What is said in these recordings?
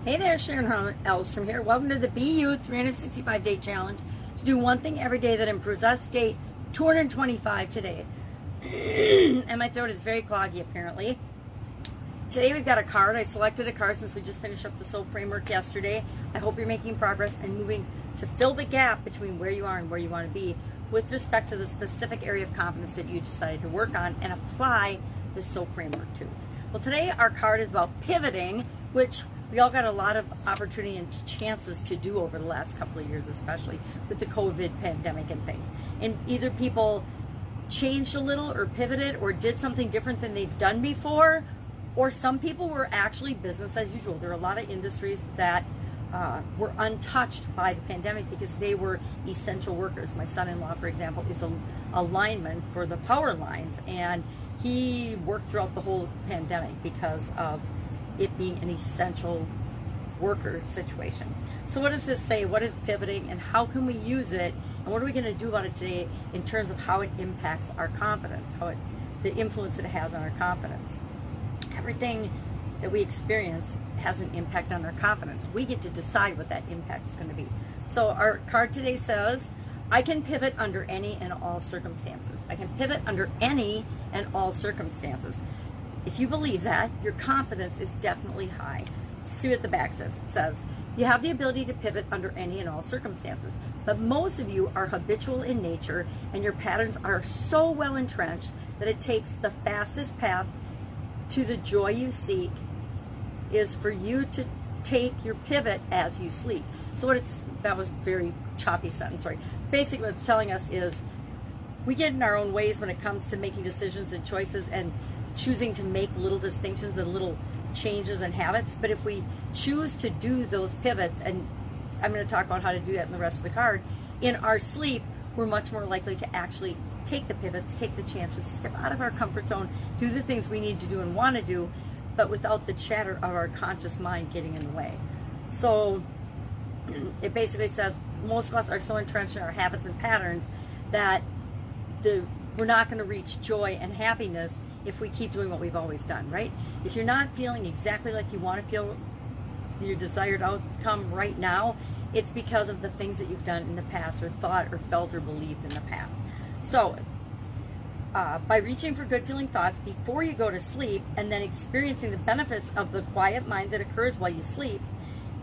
Hey there, Sharon Horne-Ellstrom here. Welcome to the BU 365-day challenge to do one thing every day that improves us. Day 225 today. And my throat is very cloggy apparently. Today we've got a card. I selected a card since we just finished up the SOAP framework yesterday. I hope you're making progress and moving to fill the gap between where you are and where you want to be with respect to the specific area of confidence that you decided to work on and apply the SOAP framework to. Well, today our card is about pivoting, which we all got a lot of opportunity and chances to do over the last couple of years, especially with the COVID pandemic and things. And either people changed a little or pivoted or did something different than they've done before, or some people were actually business as usual. There are a lot of industries that were untouched by the pandemic because they were essential workers. My son-in-law, for example, is a lineman for the power lines, and he worked throughout the whole pandemic because of it being an essential worker situation. So what does this say? What is pivoting and how can we use it? And what are we going to do about it today in terms of how it impacts our confidence, the influence that it has on our confidence? Everything that we experience has an impact on our confidence. We get to decide what that impact is going to be. So our card today says, I can pivot under any and all circumstances. I can pivot under any and all circumstances. If you believe that, your confidence is definitely high. Let's see what the back says. It says, you have the ability to pivot under any and all circumstances, but most of you are habitual in nature and your patterns are so well entrenched that it takes the fastest path to the joy you seek is for you to take your pivot as you sleep. So that was a very choppy sentence, sorry. Basically what it's telling us is we get in our own ways when it comes to making decisions and choices and choosing to make little distinctions and little changes and habits. But if we choose to do those pivots, and I'm going to talk about how to do that in the rest of the card, in our sleep, we're much more likely to actually take the pivots, take the chances, step out of our comfort zone, do the things we need to do and want to do, but without the chatter of our conscious mind getting in the way. So it basically says most of us are so entrenched in our habits and patterns that we're not going to reach joy and happiness if we keep doing what we've always done, right? If you're not feeling exactly like you want to feel your desired outcome right now, it's because of the things that you've done in the past or thought or felt or believed in the past. So by reaching for good feeling thoughts before you go to sleep and then experiencing the benefits of the quiet mind that occurs while you sleep,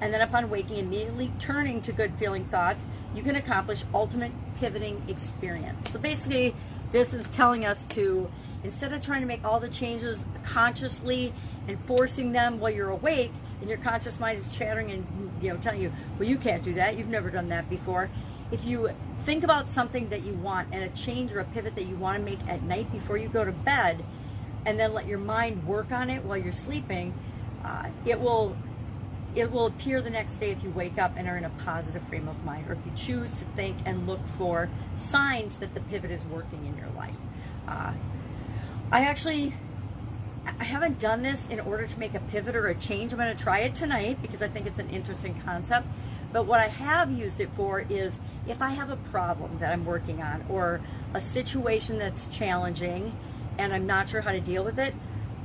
and then upon waking immediately turning to good feeling thoughts, you can accomplish ultimate pivoting experience. So basically this is telling us to, instead of trying to make all the changes consciously and forcing them while you're awake and your conscious mind is chattering and telling you, well, you can't do that, you've never done that before. If you think about something that you want and a change or a pivot that you want to make at night before you go to bed, and then let your mind work on it while you're sleeping, it will appear the next day if you wake up and are in a positive frame of mind, or if you choose to think and look for signs that the pivot is working in your life. I haven't done this in order to make a pivot or a change. I'm going to try it tonight because I think it's an interesting concept. But what I have used it for is if I have a problem that I'm working on or a situation that's challenging and I'm not sure how to deal with it,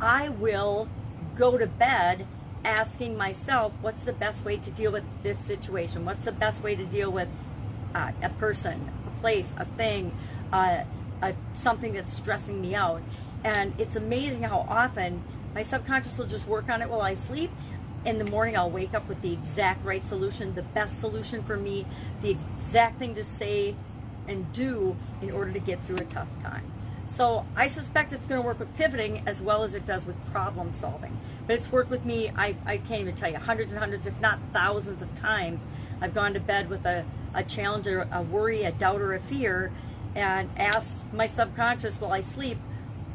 I will go to bed asking myself, what's the best way to deal with this situation? What's the best way to deal with a person, a place, a thing, something that's stressing me out? And it's amazing how often my subconscious will just work on it while I sleep. In the morning, I'll wake up with the exact right solution, the best solution for me, the exact thing to say and do in order to get through a tough time. So I suspect it's going to work with pivoting as well as it does with problem solving. But it's worked with me, I can't even tell you, hundreds and hundreds, if not thousands of times. I've gone to bed with a challenge or a worry, a doubt or a fear, and asked my subconscious while I sleep,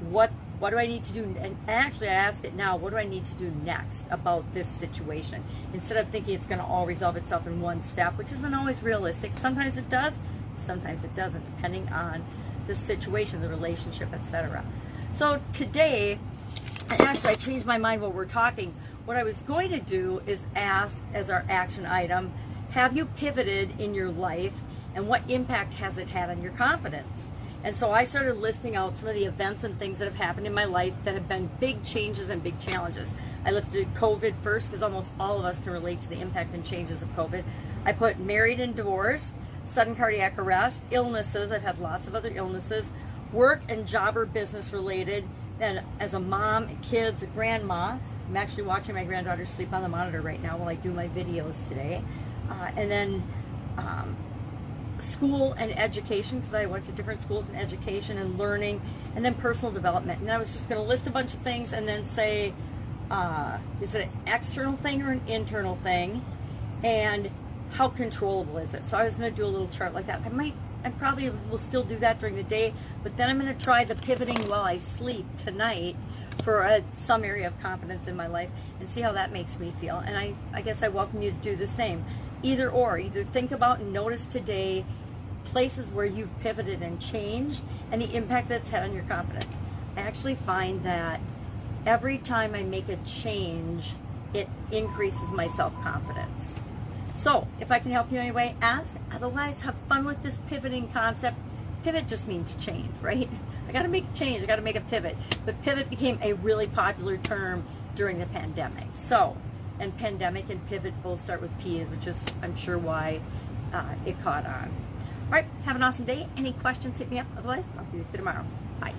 what do I need to do? And actually I ask it now, what do I need to do next about this situation? Instead of thinking it's going to all resolve itself in one step, which isn't always realistic. Sometimes it does, sometimes it doesn't, depending on the situation, the relationship, etc. So today, and actually I changed my mind while we're talking, what I was going to do is ask as our action item, have you pivoted in your life and what impact has it had on your confidence? And so I started listing out some of the events and things that have happened in my life that have been big changes and big challenges. I lifted COVID first because almost all of us can relate to the impact and changes of COVID. I put married and divorced, sudden cardiac arrest, illnesses. I've had lots of other illnesses, work and job or business related. Then as a mom, kids, a grandma, I'm actually watching my granddaughter sleep on the monitor right now while I do my videos today. And then school and education, because I went to different schools and education and learning, and then personal development. And I was just going to list a bunch of things and then say, is it an external thing or an internal thing? And how controllable is it? So I was going to do a little chart like that. I probably will still do that during the day, but then I'm going to try the pivoting while I sleep tonight for some area of confidence in my life and see how that makes me feel. And I guess I welcome you to do the same. Either or, either think about and notice today places where you've pivoted and changed and the impact that's had on your confidence. I actually find that every time I make a change, it increases my self-confidence. So if I can help you in any way, ask. Otherwise, have fun with this pivoting concept. Pivot just means change, right? I got to make a change. I got to make a pivot. But pivot became a really popular term during the pandemic. So, and pandemic and pivot both start with P, which is, I'm sure, why it caught on. All right, have an awesome day. Any questions, hit me up. Otherwise, I'll be with you tomorrow. Bye.